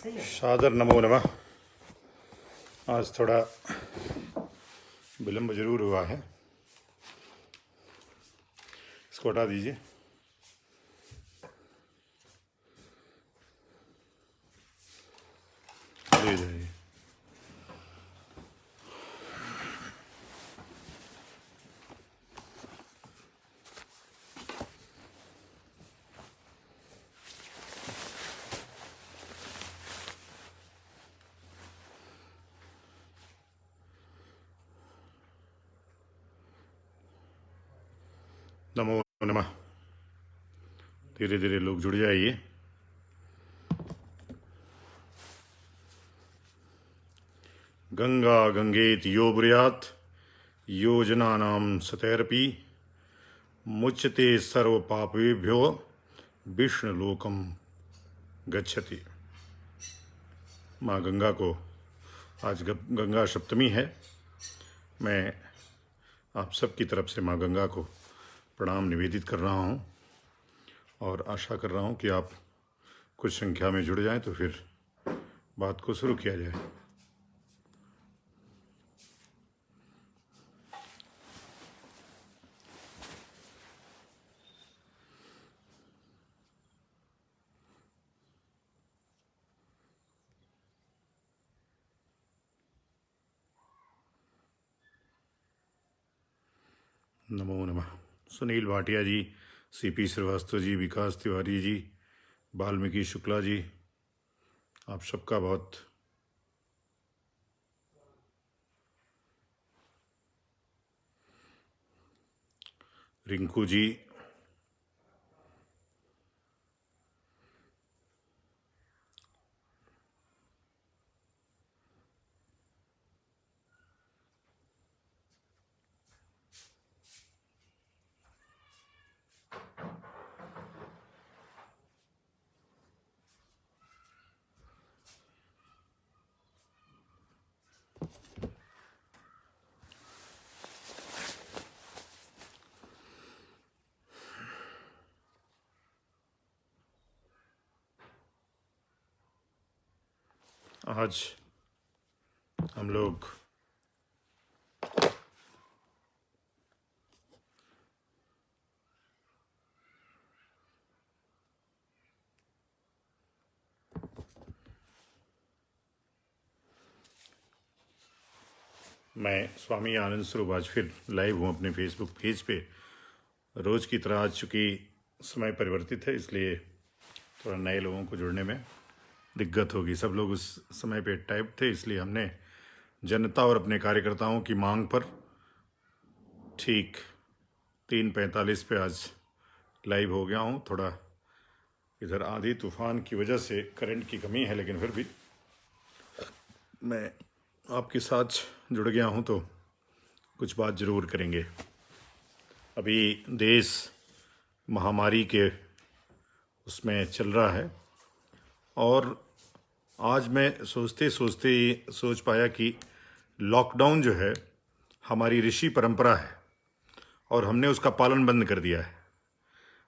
सादर नमो नमः। आज थोड़ा विलम्ब जरूर हुआ है, इसको हटा दीजिए। ले जाइए। नमो नमः। धीरे धीरे लोग जुड़ जाइए। गंगा गंगेति यो ब्रूयात् योजनानां सतैरपि मुच्यते सर्व पापेभ्यो विष्णुलोकम गच्छति। माँ गंगा को आज गंगा सप्तमी है। मैं आप सबकी तरफ से माँ गंगा को प्रणाम निवेदित कर रहा हूँ और आशा कर रहा हूँ कि आप कुछ संख्या में जुड़ जाएं तो फिर बात को शुरू किया जाए। नमो नमः। सुनील भाटिया जी, सीपी श्रीवास्तव जी, विकास तिवारी जी, वाल्मीकि शुक्ला जी, आप सबका बहुत रिंकू जी, आज हम लोग मैं स्वामी आनंद स्वरूप आज फिर लाइव हूँ अपने फेसबुक पेज पे। रोज़ की तरह आज चूँकि समय परिवर्तित है, इसलिए थोड़ा नए लोगों को जुड़ने में दिक्कत होगी। सब लोग उस समय पे टाइप थे, इसलिए हमने जनता और अपने कार्यकर्ताओं की मांग पर ठीक 3:45 पे आज लाइव हो गया हूँ। थोड़ा इधर आंधी तूफान की वजह से करंट की कमी है, लेकिन फिर भी मैं आपके साथ जुड़ गया हूँ तो कुछ बात ज़रूर करेंगे। अभी देश महामारी के उसमें चल रहा है और आज मैं सोचते सोचते सोच पाया कि लॉकडाउन जो है हमारी ऋषि परंपरा है और हमने उसका पालन बंद कर दिया है।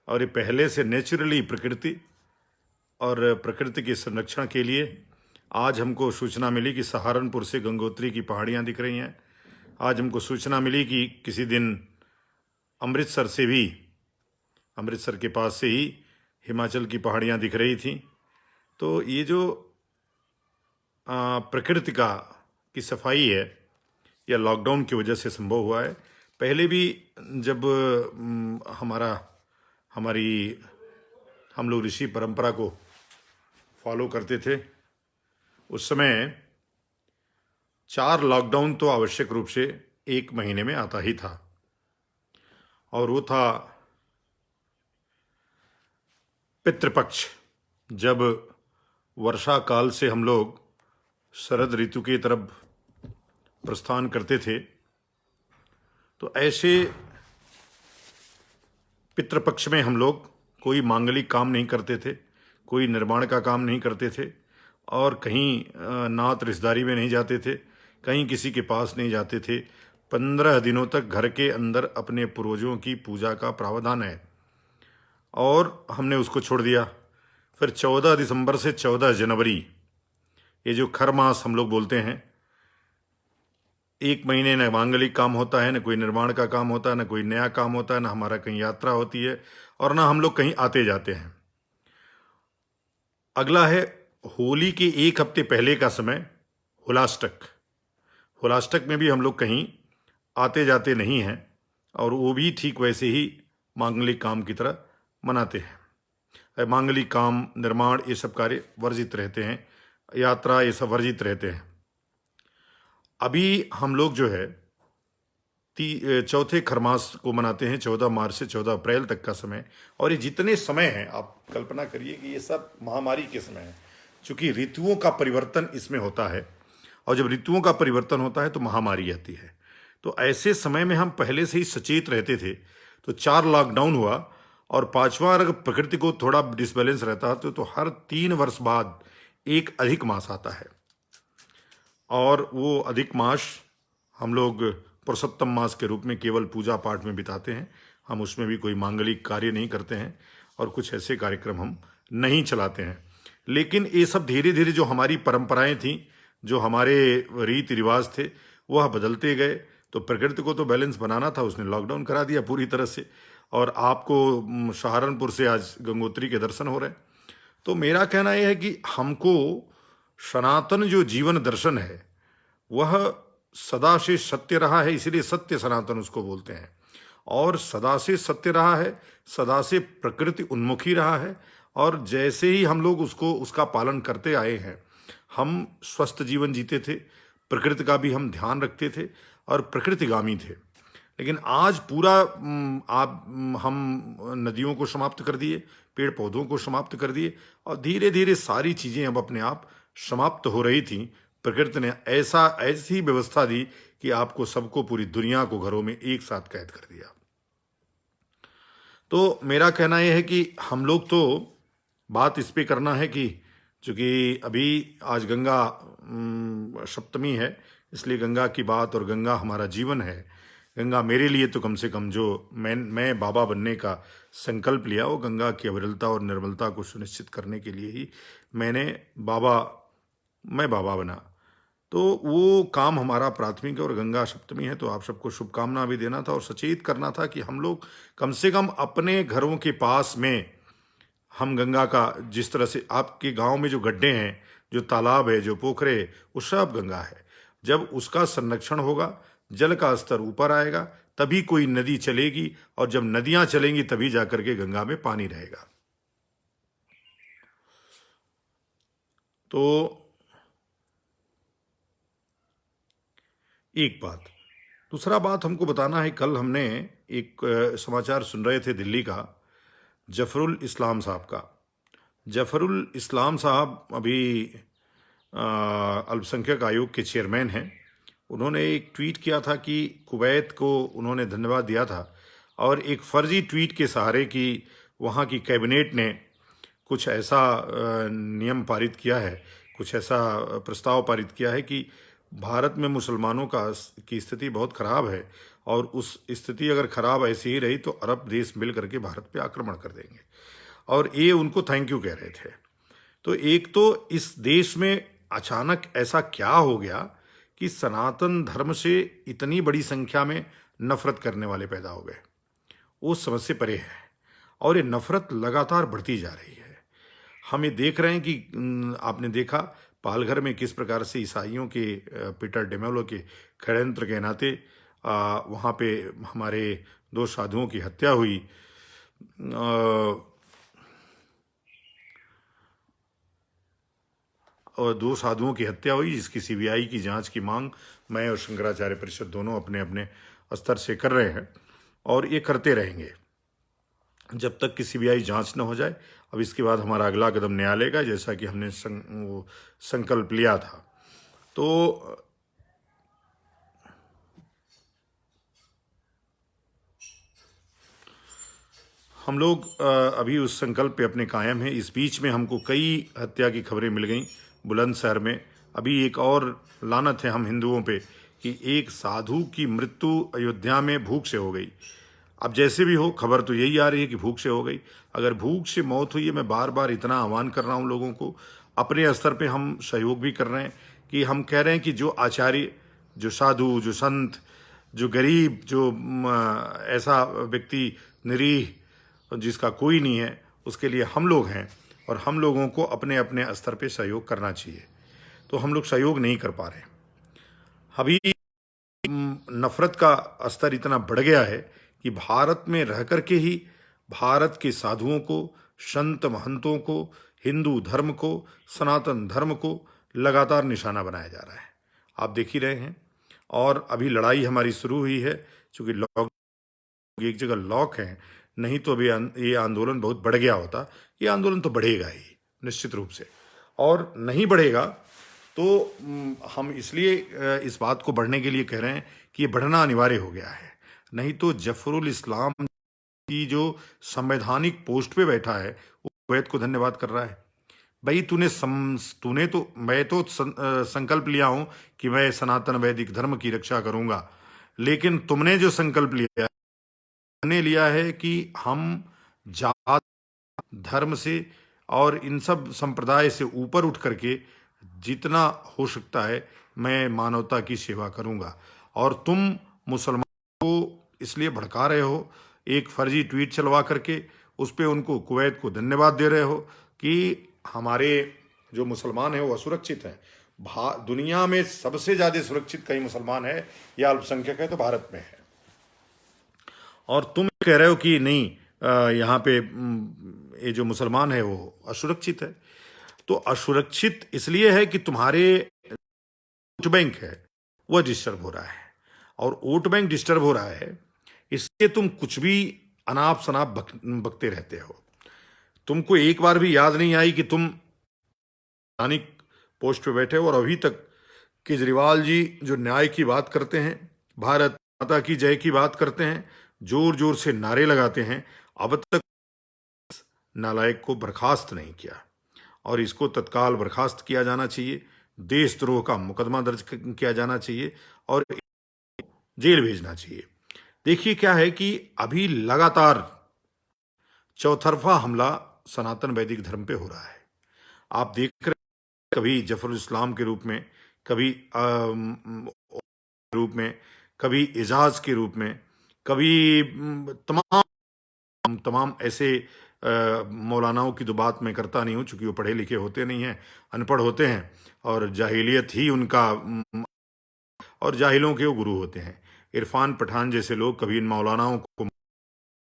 और ये पहले से नेचुरली प्रकृति और प्रकृति के संरक्षण के लिए आज हमको सूचना मिली कि सहारनपुर से गंगोत्री की पहाड़ियाँ दिख रही हैं। आज हमको सूचना मिली कि किसी दिन अमृतसर से भी, अमृतसर के पास से ही हिमाचल की पहाड़ियाँ दिख रही थी। तो ये जो प्रकृति की सफाई है या लॉकडाउन की वजह से संभव हुआ है। पहले भी जब हम लोग ऋषि परंपरा को फॉलो करते थे, उस समय 4 लॉकडाउन तो आवश्यक रूप से 1 महीने में आता ही था। और वो था पितृपक्ष, जब वर्षा काल से हम लोग शरद ऋतु की तरफ प्रस्थान करते थे। तो ऐसे पितृपक्ष में हम लोग कोई मांगलिक काम नहीं करते थे, कोई निर्माण का काम नहीं करते थे और कहीं नात रिश्तेदारी में नहीं जाते थे, कहीं किसी के पास नहीं जाते थे। 15 दिनों तक घर के अंदर अपने पूर्वजों की पूजा का प्रावधान है और हमने उसको छोड़ दिया। फिर 14 दिसंबर से 14 जनवरी ये जो खर मास हम लोग बोलते हैं, एक महीने न मांगलिक काम होता है, न कोई निर्माण का काम होता है, न कोई नया काम होता है, न हमारा कहीं यात्रा होती है, और ना हम लोग कहीं आते जाते हैं। अगला है होली के एक हफ्ते पहले का समय, होलाष्टक। होलाष्टक में भी हम लोग कहीं आते जाते नहीं हैं, और वो भी ठीक वैसे ही मांगलिक काम की तरह मनाते हैं। मांगलिक काम, निर्माण, ये सब कार्य वर्जित रहते हैं, यात्रा ये सब वर्जित रहते हैं। अभी हम लोग जो है चौथे खरमास को मनाते हैं, 14 मार्च से 14 अप्रैल तक का समय। और ये जितने समय हैं, आप कल्पना करिए कि ये सब महामारी के समय है, चूंकि ऋतुओं का परिवर्तन इसमें होता है, और जब ऋतुओं का परिवर्तन होता है तो महामारी आती है। तो ऐसे समय में हम पहले से ही सचेत रहते थे। तो 4 लॉकडाउन हुआ, और 5वां अगर प्रकृति को थोड़ा डिसबैलेंस रहता तो हर 3 वर्ष बाद एक अधिक मास आता है, और वो अधिक मास हम लोग पुरुषोत्तम मास के रूप में केवल पूजा पाठ में बिताते हैं। हम उसमें भी कोई मांगलिक कार्य नहीं करते हैं, और कुछ ऐसे कार्यक्रम हम नहीं चलाते हैं। लेकिन ये सब धीरे धीरे जो हमारी परंपराएं थीं, जो हमारे रीति रिवाज थे, वह बदलते गए। तो प्रकृति को तो बैलेंस बनाना था, उसने लॉकडाउन करा दिया पूरी तरह से। और आपको सहारनपुर से आज गंगोत्री के दर्शन हो रहे हैं। तो मेरा कहना यह है कि हमको सनातन जो जीवन दर्शन है वह सदा से सत्य रहा है, इसलिए सत्य सनातन उसको बोलते हैं। और सदा से सत्य रहा है, सदा से प्रकृति उन्मुखी रहा है, और जैसे ही हम लोग उसका पालन करते आए हैं, हम स्वस्थ जीवन जीते थे, प्रकृति का भी हम ध्यान रखते थे, और प्रकृतिगामी थे। लेकिन आज पूरा हम नदियों को समाप्त कर दिए, पेड़ पौधों को समाप्त कर दिए, और धीरे धीरे सारी चीजें अब अपने आप समाप्त हो रही थी। प्रकृति ने ऐसी व्यवस्था दी कि आपको सबको, पूरी दुनिया को घरों में एक साथ कैद कर दिया। तो मेरा कहना यह है कि हम लोग तो बात इस पे करना है कि चूंकि अभी आज गंगा सप्तमी है, इसलिए गंगा की बात, और गंगा हमारा जीवन है। गंगा मेरे लिए तो कम से कम जो मैं बाबा बनने का संकल्प लिया, वो गंगा की अविरलता और निर्मलता को सुनिश्चित करने के लिए ही मैं बाबा बना। तो वो काम हमारा प्राथमिक है, और गंगा सप्तमी है तो आप सबको शुभकामना भी देना था, और सचेत करना था कि हम लोग कम से कम अपने घरों के पास में हम गंगा का, जिस तरह से आपके गांव में जो गड्ढे हैं, जो तालाब है, जो पोखरे, वो सब गंगा है। जब उसका संरक्षण होगा, जल का स्तर ऊपर आएगा, तभी कोई नदी चलेगी, और जब नदियां चलेंगी तभी जाकर के गंगा में पानी रहेगा। तो एक बात। दूसरा बात हमको बताना है, कल हमने एक समाचार सुन रहे थे दिल्ली का, जफरुल इस्लाम साहब का। जफरुल इस्लाम साहब अभी अल्पसंख्यक आयोग के चेयरमैन हैं। उन्होंने एक ट्वीट किया था कि कुवैत को उन्होंने धन्यवाद दिया था, और एक फर्जी ट्वीट के सहारे कि वहाँ की कैबिनेट ने कुछ ऐसा नियम पारित किया है, कुछ ऐसा प्रस्ताव पारित किया है कि भारत में मुसलमानों की स्थिति बहुत खराब है, और उस स्थिति अगर खराब ऐसी ही रही तो अरब देश मिल करके भारत पे आक्रमण कर देंगे, और ये उनको थैंक यू कह रहे थे। तो एक तो इस देश में अचानक ऐसा क्या हो गया कि सनातन धर्म से इतनी बड़ी संख्या में नफरत करने वाले पैदा हो गए, वो समझ से परे है, और ये नफरत लगातार बढ़ती जा रही है। हम ये देख रहे हैं कि आपने देखा पालघर में किस प्रकार से ईसाइयों के पीटर डेमेलो के षड्यंत्र के नाते वहाँ पे हमारे 2 साधुओं की हत्या हुई। और 2 साधुओं की हत्या हुई, जिसकी सीबीआई की जांच की मांग मैं और शंकराचार्य परिषद दोनों अपने अपने स्तर से कर रहे हैं, और ये करते रहेंगे जब तक कि सीबीआई जांच न हो जाए। अब इसके बाद हमारा अगला कदम न्यायालय का, जैसा कि हमने संकल्प लिया था। तो हम लोग अभी उस संकल्प पे अपने कायम हैं। इस बीच में हमको कई हत्या की खबरें मिल गई बुलंदशहर में। अभी एक और लानत है हम हिंदुओं पे कि एक साधु की मृत्यु अयोध्या में भूख से हो गई। अब जैसे भी हो, खबर तो यही आ रही है कि भूख से हो गई। अगर भूख से मौत हुई है, मैं बार बार इतना आह्वान कर रहा हूँ लोगों को, अपने स्तर पे हम सहयोग भी कर रहे हैं कि हम कह रहे हैं कि जो आचार्य, जो साधु, जो संत, जो गरीब, जो ऐसा व्यक्ति निरीह जिसका कोई नहीं है, उसके लिए हम लोग हैं और हम लोगों को अपने अपने स्तर पे सहयोग करना चाहिए। तो हम लोग सहयोग नहीं कर पा रहे। अभी नफरत का स्तर इतना बढ़ गया है कि भारत में रह करके ही भारत के साधुओं को, संत महंतों को, हिंदू धर्म को, सनातन धर्म को लगातार निशाना बनाया जा रहा है। आप देख ही रहे हैं। और अभी लड़ाई हमारी शुरू हुई है, चूंकि लॉक एक जगह लॉक है, नहीं तो अभी ये आंदोलन बहुत बढ़ गया होता। ये आंदोलन तो बढ़ेगा ही निश्चित रूप से, और नहीं बढ़ेगा तो हम इसलिए इस बात को बढ़ने के लिए कह रहे हैं कि ये बढ़ना अनिवार्य हो गया है। नहीं तो जफरुल इस्लाम की जो संवैधानिक पोस्ट पे बैठा है वो कुवैत को धन्यवाद कर रहा है। भाई तूने तो, मैं तो संकल्प लिया हूं कि मैं सनातन वैदिक धर्म की रक्षा करूंगा, लेकिन तुमने जो संकल्प लिया ने लिया है कि हम जात धर्म से और इन सब संप्रदाय से ऊपर उठ करके जितना हो सकता है मैं मानवता की सेवा करूंगा। और तुम मुसलमान को इसलिए भड़का रहे हो, एक फर्जी ट्वीट चलवा करके उस पे उनको, कुवैत को धन्यवाद दे रहे हो कि हमारे जो मुसलमान हैं वो असुरक्षित हैं। दुनिया में सबसे ज्यादा सुरक्षित कहीं मुसलमान है या अल्पसंख्यक है तो भारत में है। और तुम कह रहे हो कि नहीं, यहाँ पे ये जो मुसलमान है वो असुरक्षित है। तो असुरक्षित इसलिए है कि तुम्हारे वोट बैंक है वह डिस्टर्ब हो रहा है, और वोट बैंक डिस्टर्ब हो रहा है इसलिए तुम कुछ भी अनाप शनाप बकते रहते हो। तुमको एक बार भी याद नहीं आई कि तुम संवैधानिक पोस्ट पे बैठे हो और अभी तक केजरीवाल जी जो न्याय की बात करते हैं, भारत माता की जय की बात करते हैं, जोर जोर से नारे लगाते हैं, अब तक नालायक को बर्खास्त नहीं किया। और इसको तत्काल बर्खास्त किया जाना चाहिए, देशद्रोह का मुकदमा दर्ज किया जाना चाहिए और जेल भेजना चाहिए। देखिए क्या है कि अभी लगातार चौतरफा हमला सनातन वैदिक धर्म पे हो रहा है। आप देख रहे हैं, कभी जफरुल इस्लाम के रूप में, कभी रूप में, कभी एजाज के रूप में, कभी तमाम तमाम ऐसे मौलानाओं की तो बात मैं करता नहीं हूँ चूंकि वो पढ़े लिखे होते नहीं हैं, अनपढ़ होते हैं और जाहिलियत ही उनका, और जाहिलों के वो गुरु होते हैं। इरफान पठान जैसे लोग कभी इन मौलानाओं को,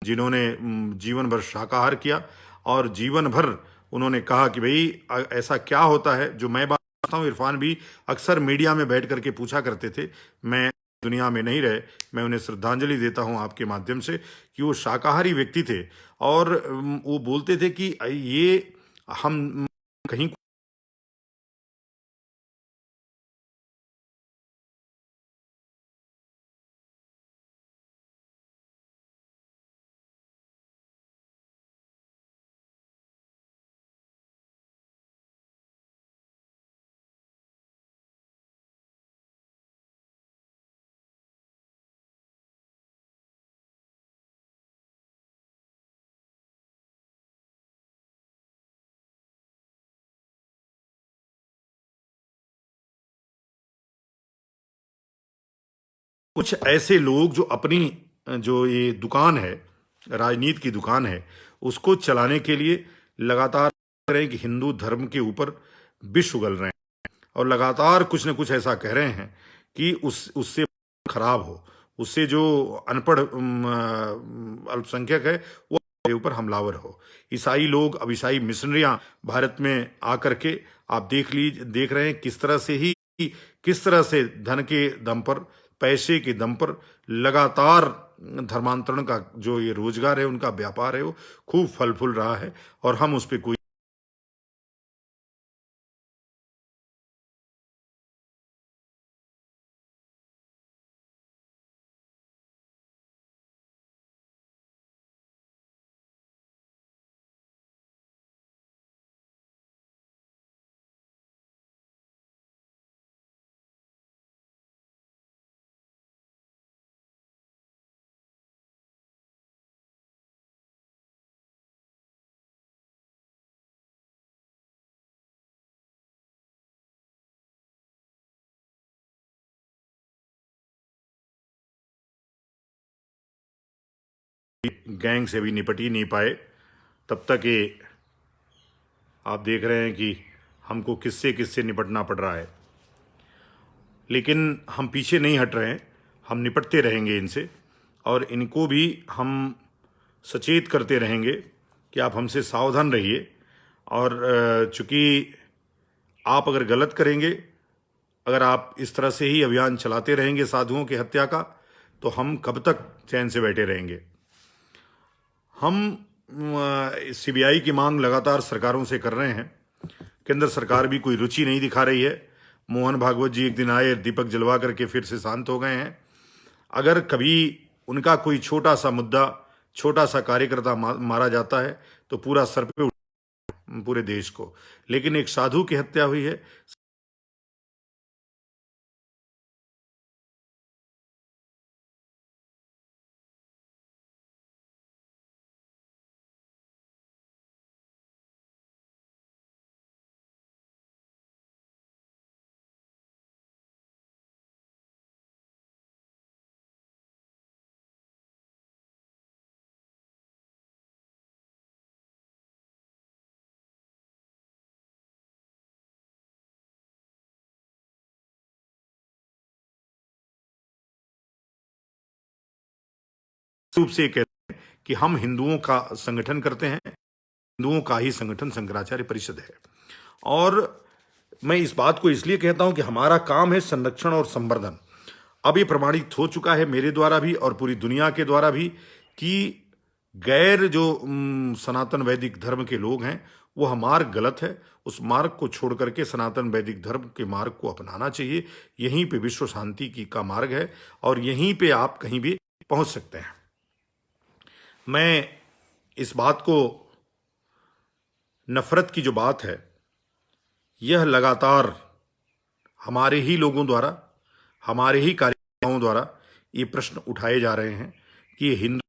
जिन्होंने जीवन भर शाकाहार किया और जीवन भर उन्होंने कहा कि भाई ऐसा क्या होता है जो मैं बात करता हूँ, इरफान भी अक्सर मीडिया में बैठ करके पूछा करते थे। मैं दुनिया में नहीं रहे, मैं उन्हें श्रद्धांजलि देता हूं आपके माध्यम से कि वो शाकाहारी व्यक्ति थे और वो बोलते थे कि ये हम कहीं कुछ ऐसे लोग जो अपनी जो ये दुकान है, राजनीति की दुकान है, उसको चलाने के लिए लगातार रहे कि हिंदू धर्म के ऊपर विष उगल रहे हैं और लगातार कुछ न कुछ ऐसा कह रहे हैं कि उससे खराब हो, उससे जो अनपढ़ अल्पसंख्यक है वो के ऊपर हमलावर हो। ईसाई लोग, अब ईसाई मिशनरियां भारत में आकर के आप देख रहे हैं किस तरह से धन के दम पर, पैसे के दम पर लगातार धर्मांतरण का जो ये रोजगार है, उनका व्यापार है, वो खूब फल फूल रहा है और हम उस पर कोई गैंग से भी निपट ही नहीं पाए, तब तक ये आप देख रहे हैं कि हमको किससे किससे निपटना पड़ रहा है। लेकिन हम पीछे नहीं हट रहे हैं, हम निपटते रहेंगे इनसे, और इनको भी हम सचेत करते रहेंगे कि आप हमसे सावधान रहिए। और चूंकि आप अगर गलत करेंगे, अगर आप इस तरह से ही अभियान चलाते रहेंगे साधुओं की हत्या का, तो हम कब तक चैन से बैठे रहेंगे। हम सीबीआई की मांग लगातार सरकारों से कर रहे हैं। केंद्र सरकार भी कोई रुचि नहीं दिखा रही है। मोहन भागवत जी एक दिन आए, दीपक जलवा करके फिर से शांत हो गए हैं। अगर कभी उनका कोई छोटा सा मुद्दा, छोटा सा कार्यकर्ता मारा जाता है तो पूरा सर पे पूरे देश को। लेकिन एक साधु की हत्या हुई है, रूप से कहते हैं कि हम हिंदुओं का संगठन करते हैं, हिंदुओं का ही संगठन शंकराचार्य परिषद है। और मैं इस बात को इसलिए कहता हूं कि हमारा काम है संरक्षण और संवर्धन। अब ये प्रमाणित हो चुका है मेरे द्वारा भी और पूरी दुनिया के द्वारा भी कि गैर जो सनातन वैदिक धर्म के लोग हैं, वह मार्ग गलत है। उस मार्ग को छोड़ करके सनातन वैदिक धर्म के मार्ग को अपनाना चाहिए। यहीं पे विश्व शांति की का मार्ग है और यहीं पे आप कहीं भी पहुंच सकते हैं। मैं इस बात को, नफरत की जो बात है, यह लगातार हमारे ही लोगों द्वारा, हमारे ही कार्यकर्ताओं द्वारा ये प्रश्न उठाए जा रहे हैं कि ये हिंदू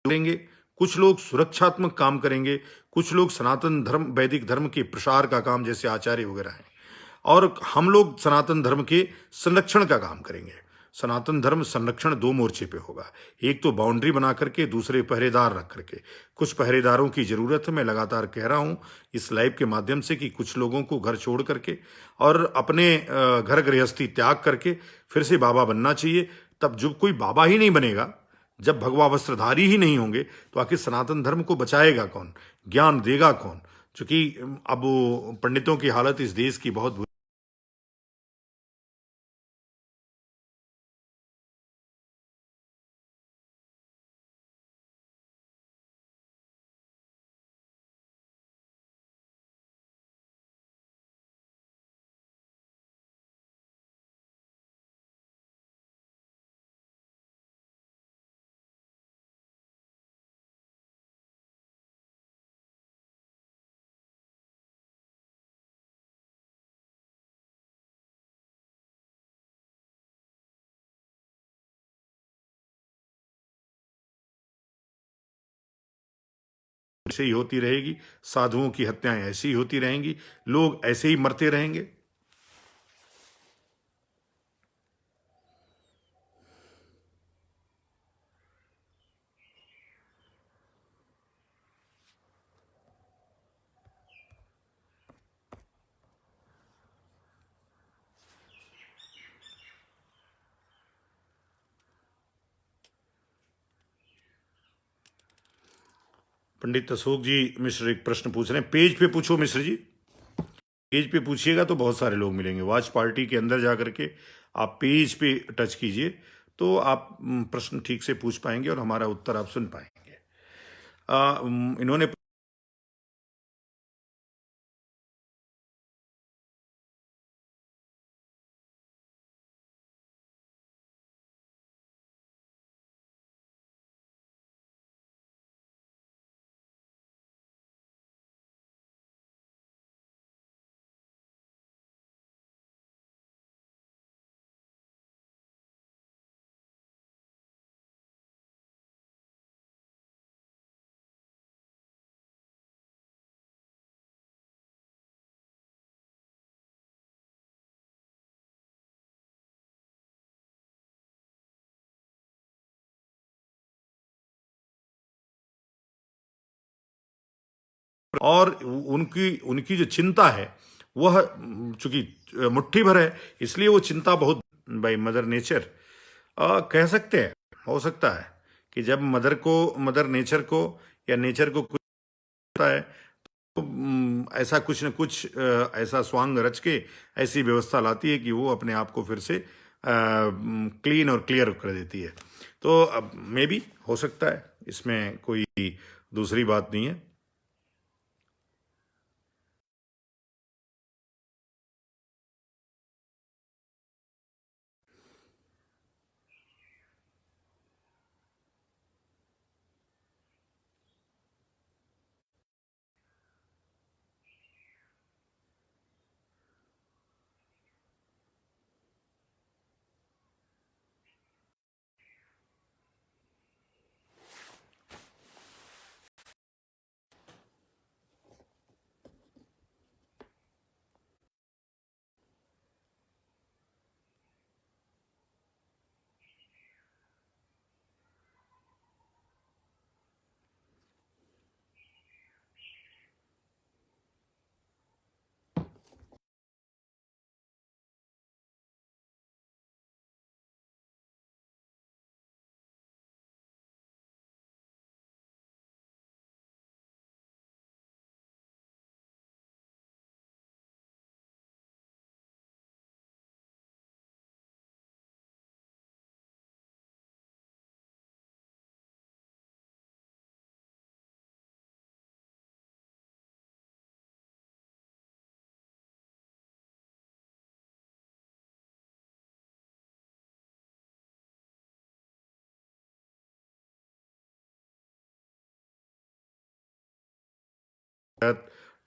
करेंगे, कुछ लोग सुरक्षात्मक काम करेंगे, कुछ लोग सनातन धर्म वैदिक धर्म के प्रसार का काम, जैसे आचार्य वगैरह हैं, और हम लोग सनातन धर्म के संरक्षण का काम करेंगे। सनातन धर्म संरक्षण दो मोर्चे पे होगा, एक तो बाउंड्री बना करके, दूसरे पहरेदार रख करके। कुछ पहरेदारों की जरूरत है। मैं लगातार कह रहा हूं इस लाइव के माध्यम से कि कुछ लोगों को घर छोड़ करके और अपने घर गृहस्थी त्याग करके फिर से बाबा बनना चाहिए। तब जब कोई बाबा ही नहीं बनेगा, जब भगवा वस्त्रधारी ही नहीं होंगे, तो आखिर सनातन धर्म को बचाएगा कौन, ज्ञान देगा कौन। क्योंकि अब पंडितों की हालत इस देश की बहुत बुरी। ऐसे ही होती रहेगी, साधुओं की हत्याएं ऐसी ही होती रहेंगी, लोग ऐसे ही मरते रहेंगे। पंडित अशोक जी मिश्र एक प्रश्न पूछ रहे हैं, पेज पे पूछो मिश्र जी, पेज पे पूछिएगा तो बहुत सारे लोग मिलेंगे। वाच पार्टी के अंदर जाकर के आप पेज पे टच कीजिए तो आप प्रश्न ठीक से पूछ पाएंगे और हमारा उत्तर आप सुन पाएंगे। इन्होंने और उनकी उनकी जो चिंता है वह चूंकि मुट्ठी भर है, इसलिए वो चिंता बहुत भाई मदर नेचर कह सकते हैं। हो सकता है कि जब मदर नेचर को या नेचर को कुछ होता है तो ऐसा कुछ न कुछ ऐसा स्वांग रच के ऐसी व्यवस्था लाती है कि वो अपने आप को फिर से क्लीन और क्लियर कर देती है। तो अब मे भी हो सकता है, इसमें कोई दूसरी बात नहीं है।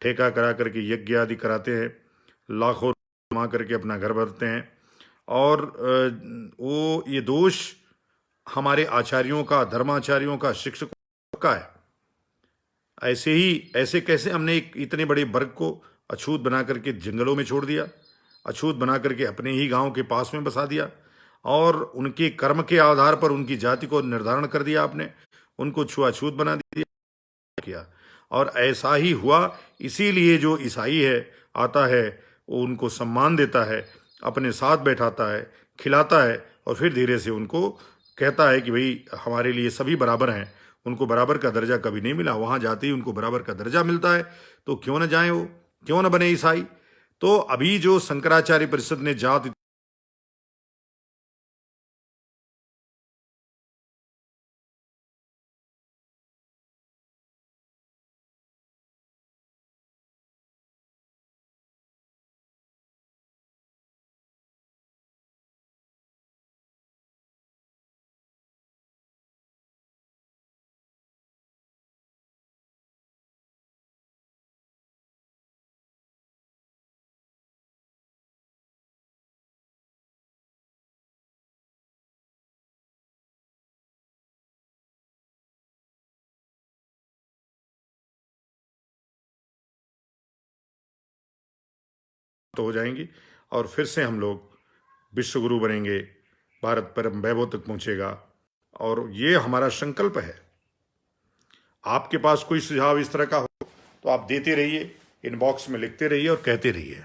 ठेका करा करके यज्ञ आदि कराते हैं, लाखों कमा करके अपना घर भरते हैं। और वो ये दोष हमारे आचार्यों का, धर्माचार्यों का, शिक्षकों का है। ऐसे ही ऐसे कैसे हमने एक इतने बड़े वर्ग को अछूत बना करके जंगलों में छोड़ दिया, अछूत बना करके अपने ही गांव के पास में बसा दिया, और उनके कर्म के आधार पर उनकी जाति को निर्धारण कर दिया आपने, उनको छुआछूत बना दिया किया। और ऐसा ही हुआ, इसीलिए जो ईसाई है आता है वो उनको सम्मान देता है, अपने साथ बैठाता है, खिलाता है, और फिर धीरे से उनको कहता है कि भाई हमारे लिए सभी बराबर हैं। उनको बराबर का दर्जा कभी नहीं मिला, वहां जाते ही उनको बराबर का दर्जा मिलता है, तो क्यों न जाए वो, क्यों न बने ईसाई। तो अभी जो शंकराचार्य परिषद ने जात तो हो जाएंगी, और फिर से हम लोग विश्व गुरु बनेंगे, भारत परम वैभव तक पहुंचेगा। और ये हमारा संकल्प है। आपके पास कोई सुझाव इस तरह का हो तो आप देते रहिए, इनबॉक्स में लिखते रहिए और कहते रहिए।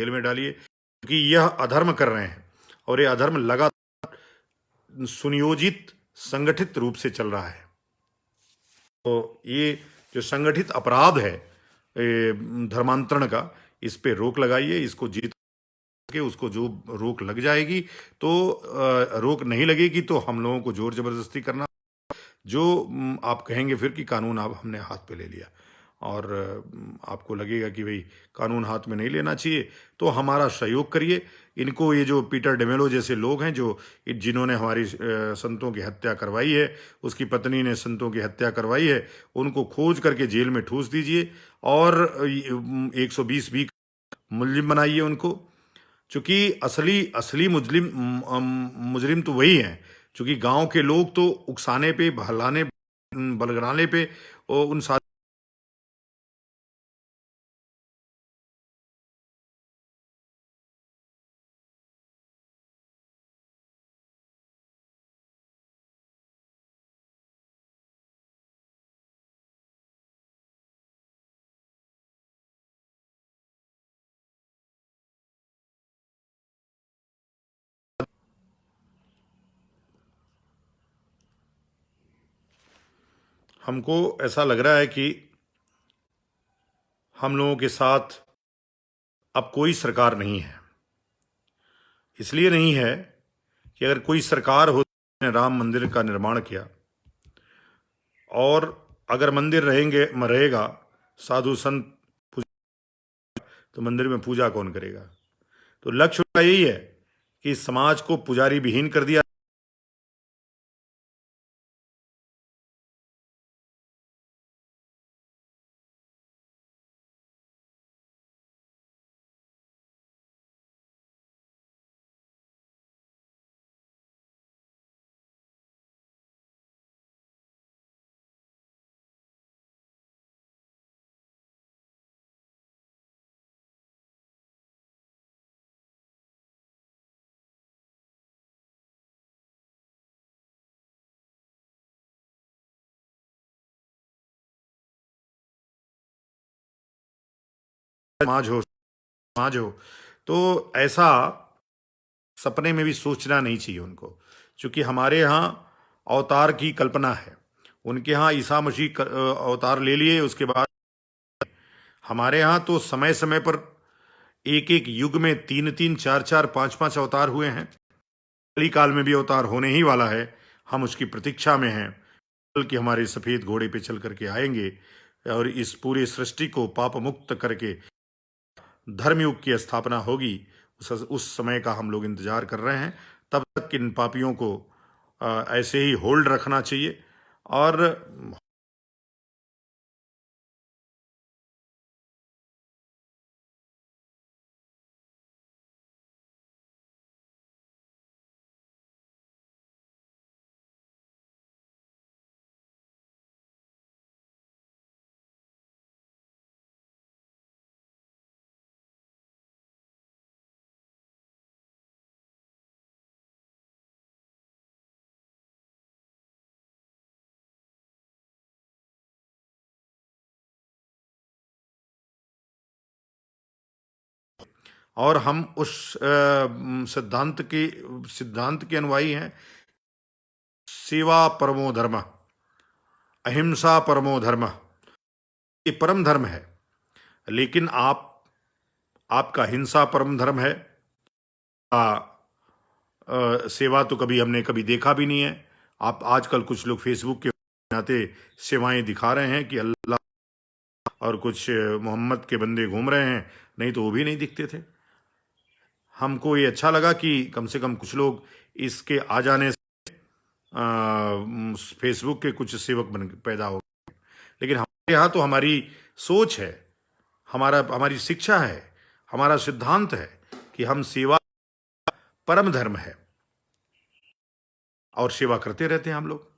जेल में डालिए, क्योंकि यह अधर्म कर रहे हैं और ये अधर्म लगातार सुनियोजित संगठित रूप से चल रहा है। तो ये जो संगठित अपराध है धर्मांतरण का, इस पे रोक लगाइए, इसको जीत के उसको जो रोक लग जाएगी तो रोक नहीं लगेगी तो हम लोगों को जोर जबरदस्ती करना, जो आप कहेंगे फिर कि कानून आप हमने हाथ पे ले लिया, और आपको लगेगा कि भाई कानून हाथ में नहीं लेना चाहिए, तो हमारा सहयोग करिए। इनको, ये जो पीटर डेमेलो जैसे लोग हैं जो जिन्होंने हमारी संतों की हत्या करवाई है, उसकी पत्नी ने संतों की हत्या करवाई है, उनको खोज करके जेल में ठूस दीजिए और 120 बी मुलजिम बनाइए उनको। चूंकि असली असली मुजरिम तो वही हैं, चूंकि गांव के लोग तो उकसाने पे, बहलाने, बलगराने पे उन हमको ऐसा लग रहा है कि हम लोगों के साथ अब कोई सरकार नहीं है। इसलिए नहीं है कि अगर कोई सरकार हो, ने राम मंदिर का निर्माण किया, और अगर मंदिर रहेगा, साधु संत, तो मंदिर में पूजा कौन करेगा? तो लक्ष्य उनका यही है कि समाज को पुजारी विहीन कर दिया। समाज हो तो ऐसा सपने में भी सोचना नहीं चाहिए उनको, क्योंकि हमारे यहाँ अवतार की कल्पना है। उनके यहाँ ईसा मसीह अवतार ले लिए, उसके बाद हमारे यहाँ तो समय समय पर एक एक युग में 3 3 4 4 5 5 अवतार हुए हैं। कली काल में भी अवतार होने ही वाला है, हम उसकी प्रतीक्षा में हैं। बल्कि हमारे सफेद घोड़े पे चल करके आएंगे और इस पूरी सृष्टि को पाप मुक्त करके धर्मयुग की स्थापना होगी। उस समय का हम लोग इंतजार कर रहे हैं। तब तक इन पापियों को ऐसे ही होल्ड रखना चाहिए। और हम उस सिद्धांत के अनुयायी हैं। सेवा परमो धर्म, अहिंसा परमो धर्म, ये परम धर्म है। लेकिन आपका हिंसा परम धर्म है। सेवा तो कभी हमने कभी देखा भी नहीं है। आप आजकल कुछ लोग फेसबुक के नाते सेवाएं दिखा रहे हैं कि अल्लाह और कुछ मोहम्मद के बंदे घूम रहे हैं, नहीं तो वो भी नहीं दिखते थे। हमको ये अच्छा लगा कि कम से कम कुछ लोग इसके आ जाने से फेसबुक के कुछ सेवक बन पैदा हो। लेकिन हमारे यहाँ तो हमारी सोच है, हमारी शिक्षा है, हमारा सिद्धांत है कि हम सेवा परम धर्म है, और सेवा करते रहते हैं हम लोग।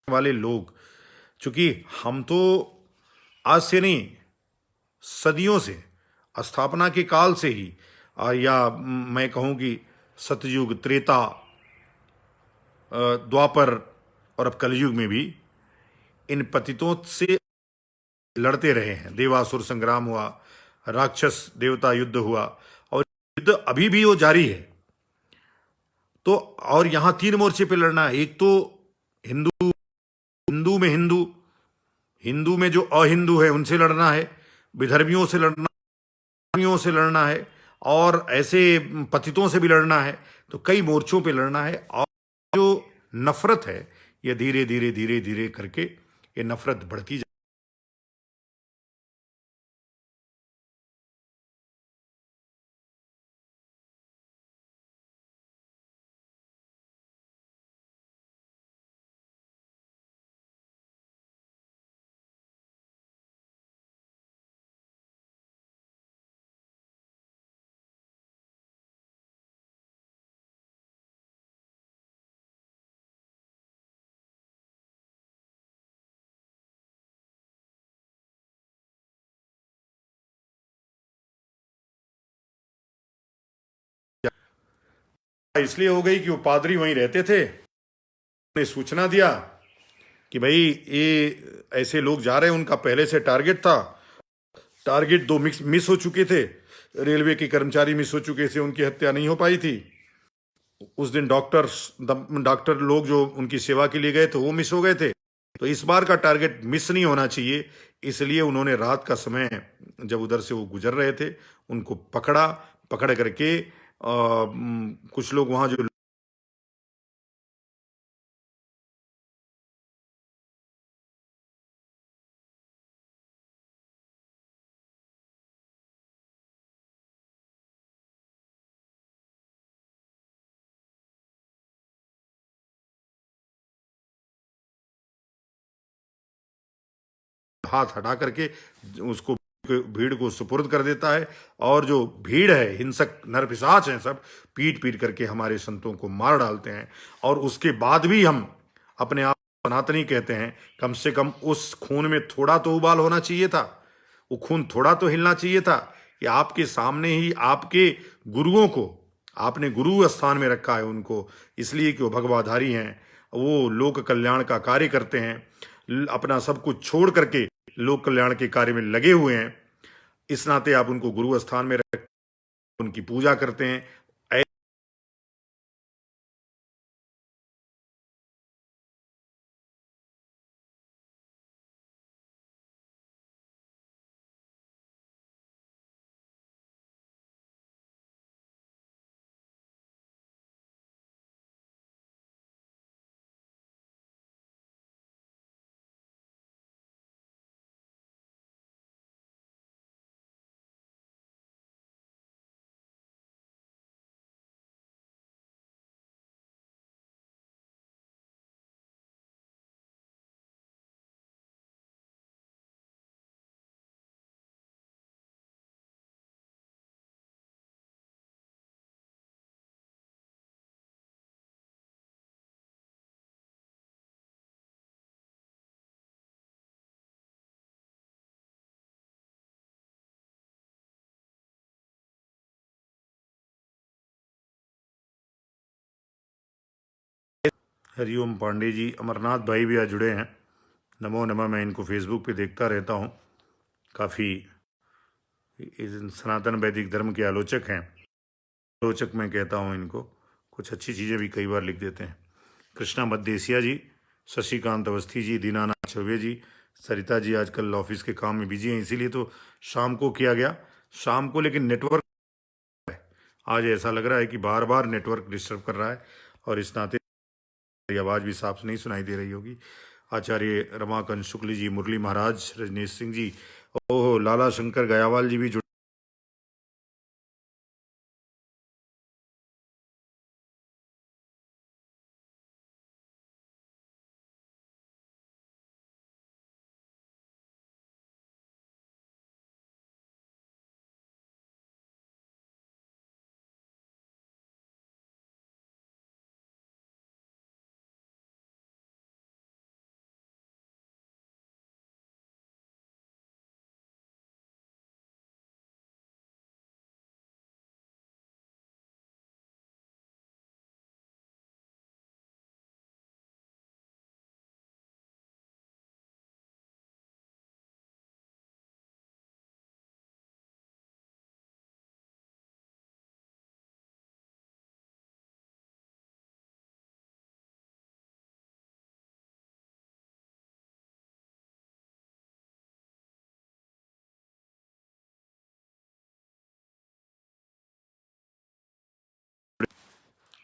वाले लोग, चूंकि हम तो आज से नहीं, सदियों से, स्थापना के काल से ही, या मैं कहूं कि सतयुग, त्रेता, द्वापर और अब कलयुग में भी इन पतितों से लड़ते रहे हैं। देवासुर संग्राम हुआ, राक्षस देवता युद्ध हुआ, और युद्ध अभी भी वो जारी है। तो और यहां तीन मोर्चे पे लड़ना है। एक तो हिंदू, हिंदू में हिंदू, हिंदू में जो अहिंदू है उनसे लड़ना है, विधर्मियों से लड़ना, विधर्मियों से लड़ना है, और ऐसे पतितों से भी लड़ना है। तो कई मोर्चों पे लड़ना है। और जो नफरत है, ये धीरे धीरे धीरे धीरे करके ये नफरत बढ़ती इसलिए हो गई कि वो पादरी वहीं रहते थे। ने सूचना दिया कि भाई ये ऐसे लोग जा रहे हैं, उनका पहले से टारगेट था। टारगेट दो मिस मिस हो चुके थे, रेलवे के कर्मचारी मिस हो चुके थे, उनकी हत्या नहीं हो पाई थी। उस दिन डॉक्टर लोग जो उनकी सेवा के लिए गए थे वो मिस हो गए थे। तो इस बार का टारगेट मिस नहीं होना चाहिए, इसलिए उन्होंने रात का समय, जब उधर से वो गुजर रहे थे, उनको पकड़ा। पकड़ करके कुछ लोग वहां जो हाथ हटा करके उसको, भीड़ को सुपुर्द कर देता है। और जो भीड़ है, हिंसक नरपिशाच हैं सब, पीट पीट करके हमारे संतों को मार डालते हैं। और उसके बाद भी हम अपने आप सनातनी कहते हैं। कम से कम उस खून में थोड़ा तो उबाल होना चाहिए था, वो खून थोड़ा तो हिलना चाहिए था कि आपके सामने ही आपके गुरुओं को आपने गुरु स्थान में रखा है उनको, इसलिए कि वो भगवाधारी हैं, वो लोक कल्याण का कार्य करते हैं, अपना सब कुछ छोड़ करके लोक कल्याण के कार्य में लगे हुए हैं। इस नाते आप उनको गुरु स्थान में रख, उनकी पूजा करते हैं। हरिओम पांडे जी, अमरनाथ भाई भी आज जुड़े हैं। नमो नमः। मैं इनको फेसबुक पे देखता रहता हूँ, काफ़ी सनातन वैदिक धर्म के आलोचक हैं। आलोचक मैं कहता हूँ इनको, कुछ अच्छी चीज़ें भी कई बार लिख देते हैं। कृष्णा मद्देसिया जी, शशिकांत अवस्थी जी, दीनानाथ चौबे जी, सरिता जी आजकल ऑफिस के काम में बिजी हैं, इसीलिए तो शाम को किया गया। शाम को लेकिन नेटवर्क, आज ऐसा लग रहा है कि बार बार नेटवर्क डिस्टर्ब कर रहा है, और इस नाते आवाज़ भी साफ नहीं सुनाई दे रही होगी। आचार्य रमाकांत शुक्ल जी, मुरली महाराज, रजनीश सिंह जी, ओह लाला शंकर गयावाल जी भी जुड़े।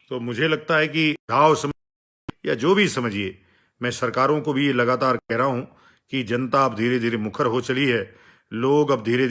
तो मुझे लगता है कि घाव या जो भी समझिए, मैं सरकारों को भी ये लगातार कह रहा हूं कि जनता अब धीरे धीरे मुखर हो चली है। लोग अब धीरे